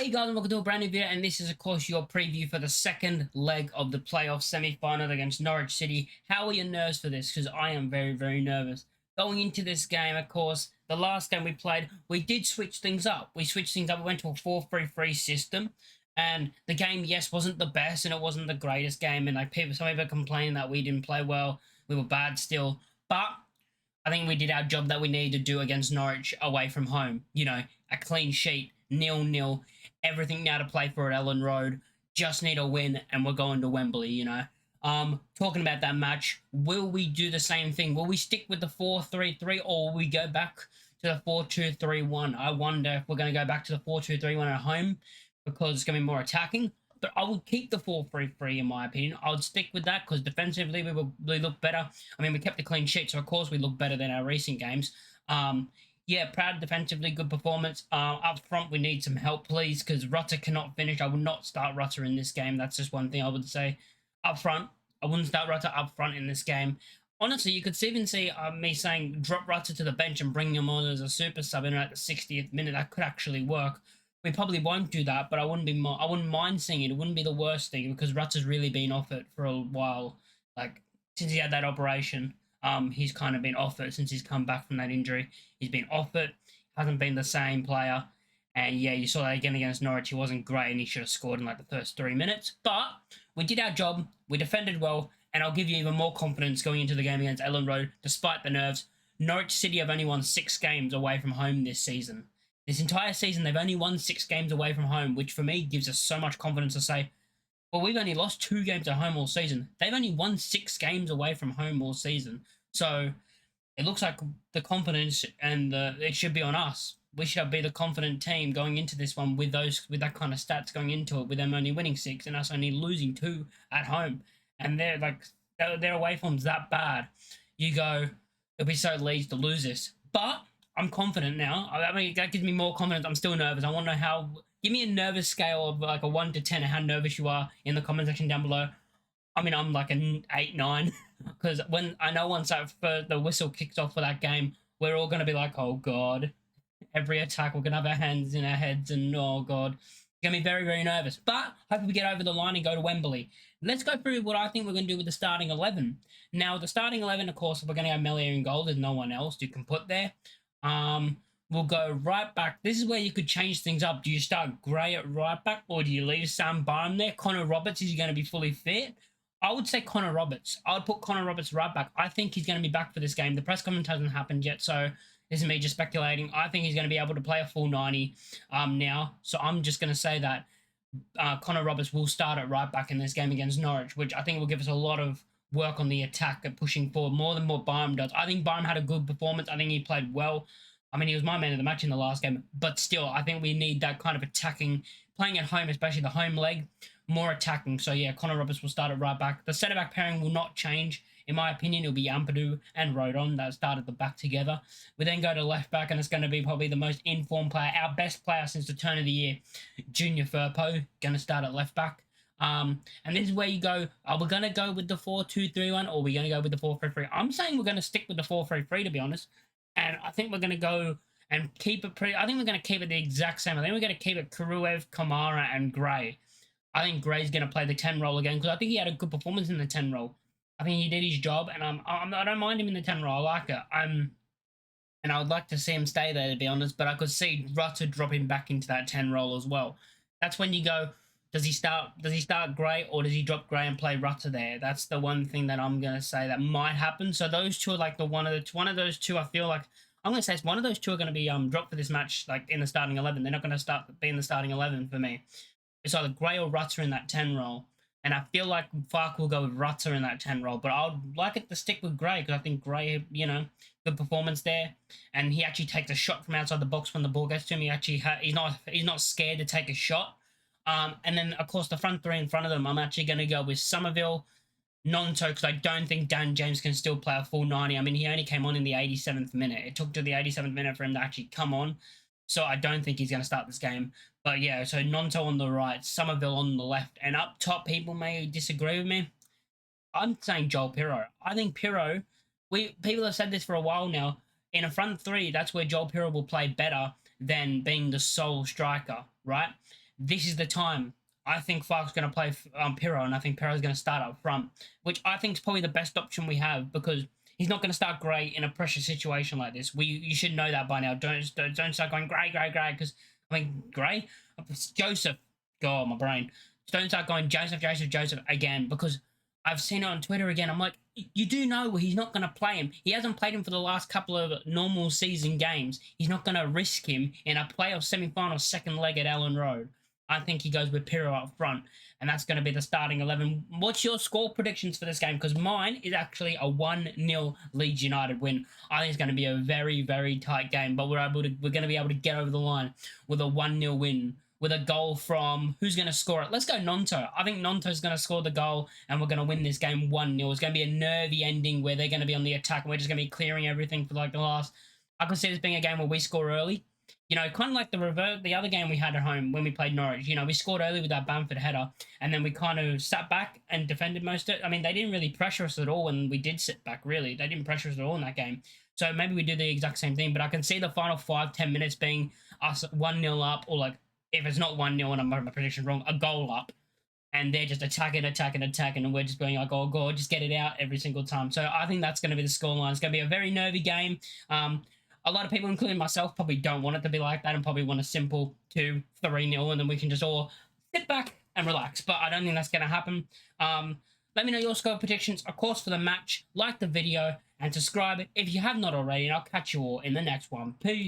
Hey guys, and welcome to a brand new video, and this is of course your preview for the second leg of the playoff semi-final against Norwich City. How are your nerves for this? Because I am very nervous. Going into this game, of course, the last game we played, we did switch things up. We went to a 4-3-3 system, and the game, yes, wasn't the best, and it wasn't the greatest game, and like some people complaining that we didn't play well, we were bad still, but I think we did our job that we needed to do against Norwich away from home. You know, a clean sheet, 0-0, everything now to play for at Ellen Road. Just need a win, and we're going to Wembley, you know. Talking about that match, will we do the same thing? Will we stick with the 4-3-3, or will we go back to the 4-2-3-1? I wonder if we're going to go back to the 4-2-3-1 at home because it's going to be more attacking. But I would keep the 4-3-3 in my opinion. I would stick with that because defensively we look better. I mean, we kept a clean sheet, so of course we look better than our recent games. Yeah, proud defensively, good performance. Up front, we need some help, please, because Rutter cannot finish. I would not start Rutter in this game. That's just one thing I would say. Up front, I wouldn't start Rutter up front in this game. Honestly, you could even see me saying drop Rutter to the bench and bring him on as a super sub in at the 60th minute. That could actually work. We probably won't do that, but I wouldn't mind seeing it. It wouldn't be the worst thing because Rutter's really been off it for a while. Like since he had that operation, he's kind of been off it since he's come back from that injury. He's been off it, hasn't been the same player. And yeah, you saw that again against Norwich. He wasn't great and he should have scored in like the first 3 minutes. But we did our job. We defended well. And I'll give you even more confidence going into the game against Ellen Road, despite the nerves. Norwich City have only won 6 games away from home this season. This entire season, they've only won 6 games away from home, which for me gives us so much confidence to say, well, we've only lost 2 games at home all season. They've only won 6 games away from home all season. So it looks like the confidence and it should be on us. We should be the confident team going into this one with that kind of stats going into it, with them only winning 6 and us only losing 2 at home. And their away form's that bad. You go, it'll be so Leeds to lose this. But I'm confident now. I mean, that gives me more confidence. I'm still nervous. I want to know how. Give me a nervous scale of like a 1 to 10 and how nervous you are in the comment section down below. I mean, I'm like an 8, 9 because once the whistle kicks off for that game, we're all going to be like, oh God, every attack we're going to have our hands in our heads and oh God, it's going to be very nervous. But hopefully we get over the line and go to Wembley. Let's go through what I think we're going to do with the starting 11. Now, the starting 11, of course, we're going to have Melier in goal. There's no one else you can put there. We'll go right back. This is where you could change things up. Do you start Gray at right back or do you leave Sam Barham there? Connor Roberts, is he going to be fully fit? I would say Connor Roberts. I would put Connor Roberts right back. I think he's going to be back for this game. The press conference hasn't happened yet, so this is me just speculating. I think he's going to be able to play a full 90 now. So I'm just going to say that Connor Roberts will start at right back in this game against Norwich, which I think will give us a lot of work on the attack and pushing forward more than what Barham does. I think Barham had a good performance. I think he played well. I mean, he was my man of the match in the last game, but still, I think we need that kind of attacking, playing at home, especially the home leg, more attacking. So yeah, Connor Roberts will start at right back. The centre-back pairing will not change. In my opinion, it'll be Ampadu and Rodon that start at the back together. We then go to left back, and it's going to be probably the most informed player, our best player since the turn of the year, Junior Firpo, going to start at left back. And this is where you go, are we going to go with the 4-2-3-1 or are we going to go with the 4-3-3? I'm saying we're going to stick with the 4-3-3 to be honest. And I think we're going to go and keep it I think we're going to keep it the exact same. I think we're going to keep it Karuev, Kamara, and Gray. I think Gray's going to play the 10 role again because I think he had a good performance in the 10 role. I think he did his job, and I don't mind him in the 10 role. I like it. And I would like to see him stay there, to be honest, but I could see Rutter dropping back into that 10 role as well. That's when you go, does he start Gray or does he drop Gray and play Rutter there? That's the one thing that I'm going to say that might happen. So those two are like one of those two I feel like, I'm going to say one of those two are going to be dropped for this match, like in the starting 11. They're not going to be in the starting 11 for me. It's either Gray or Rutter in that 10 role. And I feel like Fark will go with Rutter in that 10 role. But I would like it to stick with Gray because I think Gray, you know, good performance there. And he actually takes a shot from outside the box when the ball gets to him. He actually he's not scared to take a shot. And then, of course, the front 3 in front of them, I'm actually going to go with Somerville, Nonto, because I don't think Dan James can still play a full 90. I mean, he only came on in the 87th minute. It took to the 87th minute for him to actually come on. So I don't think he's going to start this game. But yeah, so Nonto on the right, Somerville on the left. And up top, people may disagree with me. I'm saying Joel Pirro. I think Pirro, people have said this for a while now. In a front 3, that's where Joel Pirro will play better than being the sole striker, right? this is the time. I think Farke's going to play Pirro, and I think Pirro's going to start up front, which I think is probably the best option we have because he's not going to start great in a pressure situation like this. You should know that by now. Don't start going Gray, because I mean Gray, Joseph. God, my brain. Don't start going Joseph again because I've seen it on Twitter again. I'm like, you do know he's not going to play him. He hasn't played him for the last couple of normal season games. He's not going to risk him in a playoff semi-final second leg at Ellen Road. I think he goes with Pirro up front, and that's going to be the starting 11. What's your score predictions for this game? Because mine is actually a 1-0 Leeds United win. I think it's going to be a very, very tight game, but we're going to be able to get over the line with a 1-0 win, with a goal from, who's going to score it? Let's go Nonto. I think Nonto's going to score the goal, and we're going to win this game 1-0. It's going to be a nervy ending where they're going to be on the attack, and we're just going to be clearing everything for like the last. I can see this being a game where we score early. You know, kind of like the other game we had at home when we played Norwich. You know, we scored early with that Bamford header, and then we kind of sat back and defended most of it. I mean, they didn't really pressure us at all when we did sit back, really. They didn't pressure us at all in that game. So maybe we do the exact same thing, but I can see the final 5-10 minutes being us 1-0 up, or like, if it's not 1-0 and my prediction's wrong, a goal up. And they're just attacking, and we're just going like, oh, God, just get it out every single time. So I think that's going to be the scoreline. It's going to be a very nervy game. A lot of people, including myself, probably don't want it to be like that and probably want a simple 2-3-0, and then we can just all sit back and relax. But I don't think that's going to happen. Let me know your score predictions, of course, for the match. Like the video and subscribe if you have not already, and I'll catch you all in the next one. Peace.